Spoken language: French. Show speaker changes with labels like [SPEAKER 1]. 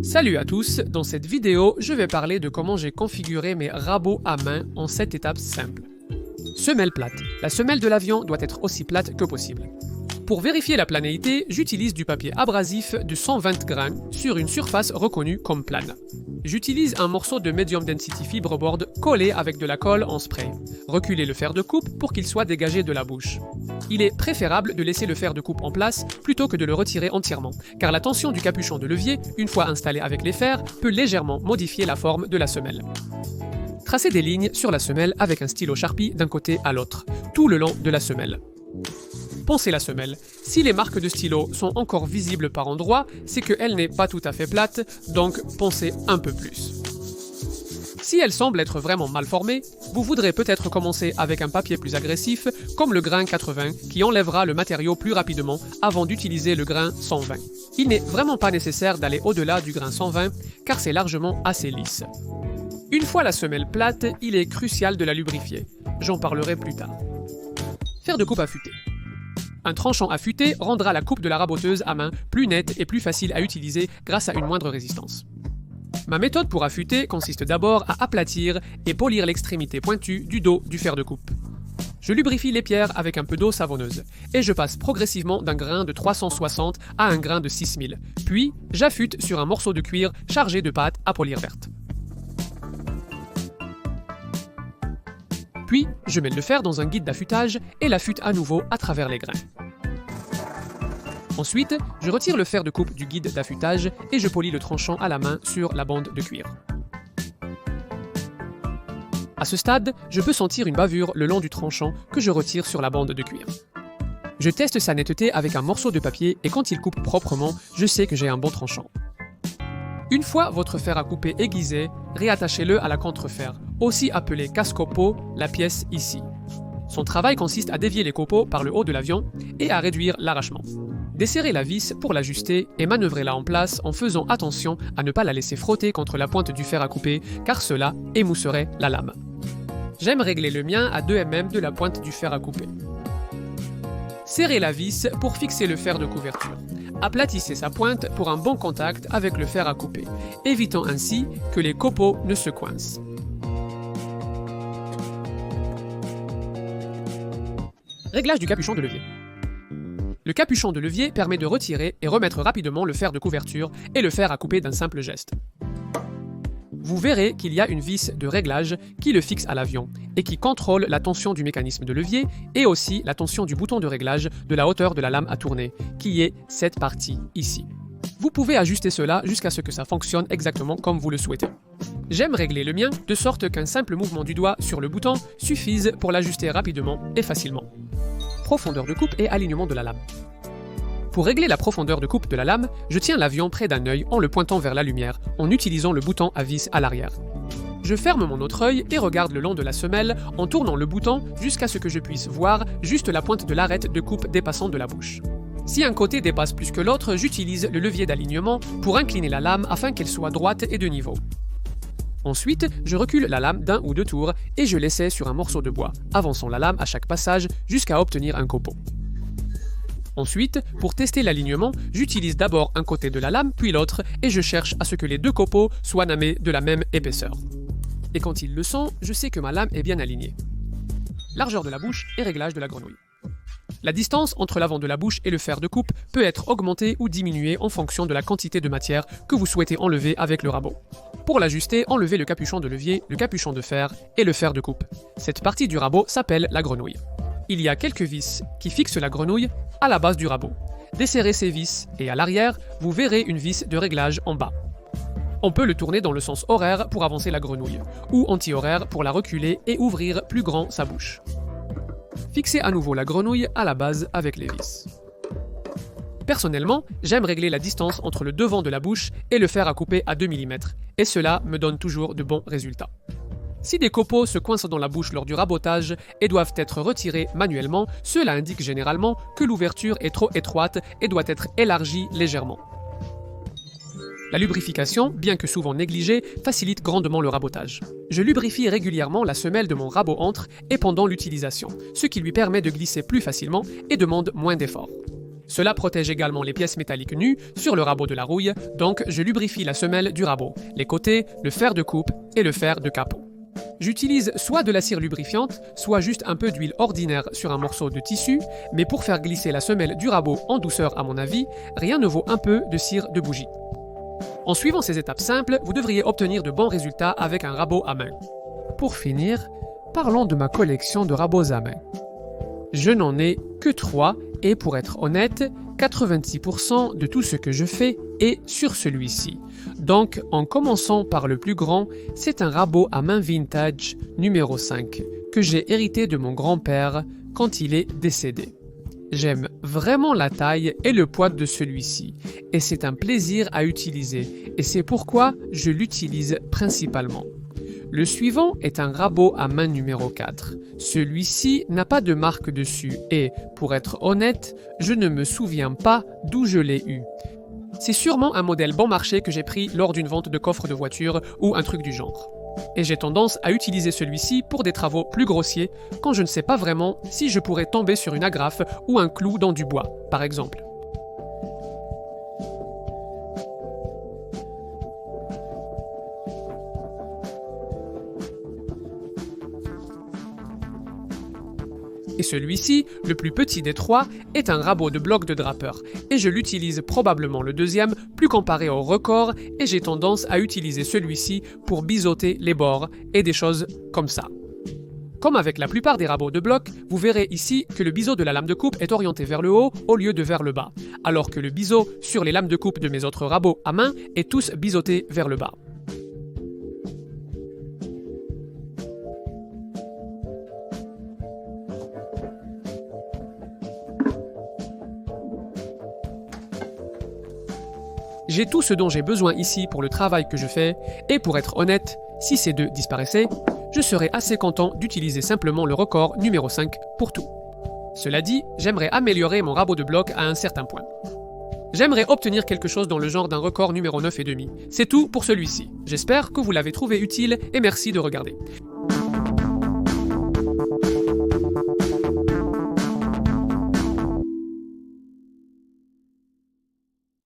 [SPEAKER 1] Salut à tous, dans cette vidéo, je vais parler de comment j'ai configuré mes rabots à main en 7 étapes simples. Semelle plate. La semelle de l'avion doit être aussi plate que possible. Pour vérifier la planéité, j'utilise du papier abrasif de 120 grains sur une surface reconnue comme plane. J'utilise un morceau de medium density fiberboard collé avec de la colle en spray. Reculez le fer de coupe pour qu'il soit dégagé de la bouche. Il est préférable de laisser le fer de coupe en place plutôt que de le retirer entièrement, car la tension du capuchon de levier, une fois installé avec les fers, peut légèrement modifier la forme de la semelle. Tracez des lignes sur la semelle avec un stylo Sharpie d'un côté à l'autre, tout le long de la semelle. Poncez la semelle. Si les marques de stylo sont encore visibles par endroits, c'est qu'elle n'est pas tout à fait plate, donc poncez un peu plus. Si elle semble être vraiment mal formée, vous voudrez peut-être commencer avec un papier plus agressif, comme le grain 80, qui enlèvera le matériau plus rapidement avant d'utiliser le grain 120. Il n'est vraiment pas nécessaire d'aller au-delà du grain 120, car c'est largement assez lisse. Une fois la semelle plate, il est crucial de la lubrifier. J'en parlerai plus tard. Fer de coupe affûté. Un tranchant affûté rendra la coupe de la raboteuse à main plus nette et plus facile à utiliser grâce à une moindre résistance. Ma méthode pour affûter consiste d'abord à aplatir et polir l'extrémité pointue du dos du fer de coupe. Je lubrifie les pierres avec un peu d'eau savonneuse et je passe progressivement d'un grain de 360 à un grain de 6000, puis j'affûte sur un morceau de cuir chargé de pâte à polir verte. Puis, je mets le fer dans un guide d'affûtage et l'affûte à nouveau à travers les grains. Ensuite, je retire le fer de coupe du guide d'affûtage et je polis le tranchant à la main sur la bande de cuir. À ce stade, je peux sentir une bavure le long du tranchant que je retire sur la bande de cuir. Je teste sa netteté avec un morceau de papier et quand il coupe proprement, je sais que j'ai un bon tranchant. Une fois votre fer à couper aiguisé, réattachez-le à la contrefer, aussi appelée casse-copeaux, la pièce ici. Son travail consiste à dévier les copeaux par le haut de l'avion et à réduire l'arrachement. Desserrez la vis pour l'ajuster et manœuvrez-la en place en faisant attention à ne pas la laisser frotter contre la pointe du fer à couper car cela émousserait la lame. J'aime régler le mien à 2 mm de la pointe du fer à couper. Serrez la vis pour fixer le fer de couverture. Aplatissez sa pointe pour un bon contact avec le fer à couper, évitant ainsi que les copeaux ne se coincent. Réglage du capuchon de levier. Le capuchon de levier permet de retirer et remettre rapidement le fer de couverture et le fer à couper d'un simple geste. Vous verrez qu'il y a une vis de réglage qui le fixe à l'avion et qui contrôle la tension du mécanisme de levier et aussi la tension du bouton de réglage de la hauteur de la lame à tourner, qui est cette partie ici. Vous pouvez ajuster cela jusqu'à ce que ça fonctionne exactement comme vous le souhaitez. J'aime régler le mien de sorte qu'un simple mouvement du doigt sur le bouton suffise pour l'ajuster rapidement et facilement. Profondeur de coupe et alignement de la lame. Pour régler la profondeur de coupe de la lame, je tiens l'avion près d'un œil en le pointant vers la lumière, en utilisant le bouton à vis à l'arrière. Je ferme mon autre œil et regarde le long de la semelle en tournant le bouton jusqu'à ce que je puisse voir juste la pointe de l'arête de coupe dépassant de la bouche. Si un côté dépasse plus que l'autre, j'utilise le levier d'alignement pour incliner la lame afin qu'elle soit droite et de niveau. Ensuite, je recule la lame d'un ou 2 tours et je l'essaie sur un morceau de bois, avançant la lame à chaque passage jusqu'à obtenir un copeau. Ensuite, pour tester l'alignement, j'utilise d'abord un côté de la lame puis l'autre et je cherche à ce que les 2 copeaux soient namés de la même épaisseur. Et quand ils le sont, je sais que ma lame est bien alignée. Largeur de la bouche et réglage de la grenouille. La distance entre l'avant de la bouche et le fer de coupe peut être augmentée ou diminuée en fonction de la quantité de matière que vous souhaitez enlever avec le rabot. Pour l'ajuster, enlevez le capuchon de levier, le capuchon de fer et le fer de coupe. Cette partie du rabot s'appelle la grenouille. Il y a quelques vis qui fixent la grenouille à la base du rabot. Desserrez ces vis et à l'arrière, vous verrez une vis de réglage en bas. On peut le tourner dans le sens horaire pour avancer la grenouille, ou anti-horaire pour la reculer et ouvrir plus grand sa bouche. Fixez à nouveau la grenouille à la base avec les vis. Personnellement, j'aime régler la distance entre le devant de la bouche et le fer à couper à 2 mm, et cela me donne toujours de bons résultats. Si des copeaux se coincent dans la bouche lors du rabotage et doivent être retirés manuellement, cela indique généralement que l'ouverture est trop étroite et doit être élargie légèrement. La lubrification, bien que souvent négligée, facilite grandement le rabotage. Je lubrifie régulièrement la semelle de mon rabot entre et pendant l'utilisation, ce qui lui permet de glisser plus facilement et demande moins d'efforts. Cela protège également les pièces métalliques nues sur le rabot de la rouille, donc je lubrifie la semelle du rabot, les côtés, le fer de coupe et le fer de capot. J'utilise soit de la cire lubrifiante, soit juste un peu d'huile ordinaire sur un morceau de tissu, mais pour faire glisser la semelle du rabot en douceur à mon avis, rien ne vaut un peu de cire de bougie. En suivant ces étapes simples, vous devriez obtenir de bons résultats avec un rabot à main. Pour finir, parlons de ma collection de rabots à main. Je n'en ai que 3 et pour être honnête, 86% de tout ce que je fais est sur celui-ci. Donc en commençant par le plus grand, c'est un rabot à main vintage numéro 5 que j'ai hérité de mon grand-père quand il est décédé. J'aime vraiment la taille et le poids de celui-ci et c'est un plaisir à utiliser et c'est pourquoi je l'utilise principalement. Le suivant est un rabot à main numéro 4. Celui-ci n'a pas de marque dessus et, pour être honnête, je ne me souviens pas d'où je l'ai eu. C'est sûrement un modèle bon marché que j'ai pris lors d'une vente de coffre de voiture ou un truc du genre. Et j'ai tendance à utiliser celui-ci pour des travaux plus grossiers quand je ne sais pas vraiment si je pourrais tomber sur une agrafe ou un clou dans du bois, par exemple. Et celui-ci, le plus petit des trois, est un rabot de bloc de drapeur, et je l'utilise probablement le deuxième, plus comparé au record, et j'ai tendance à utiliser celui-ci pour biseauter les bords et des choses comme ça. Comme avec la plupart des rabots de bloc, vous verrez ici que le biseau de la lame de coupe est orienté vers le haut au lieu de vers le bas, alors que le biseau sur les lames de coupe de mes autres rabots à main est tous biseautés vers le bas. J'ai tout ce dont j'ai besoin ici pour le travail que je fais, et pour être honnête, si ces deux disparaissaient, je serais assez content d'utiliser simplement le record numéro 5 pour tout. Cela dit, j'aimerais améliorer mon rabot de bloc à un certain point. J'aimerais obtenir quelque chose dans le genre d'un record numéro 9,5. C'est tout pour celui-ci. J'espère que vous l'avez trouvé utile et merci de regarder.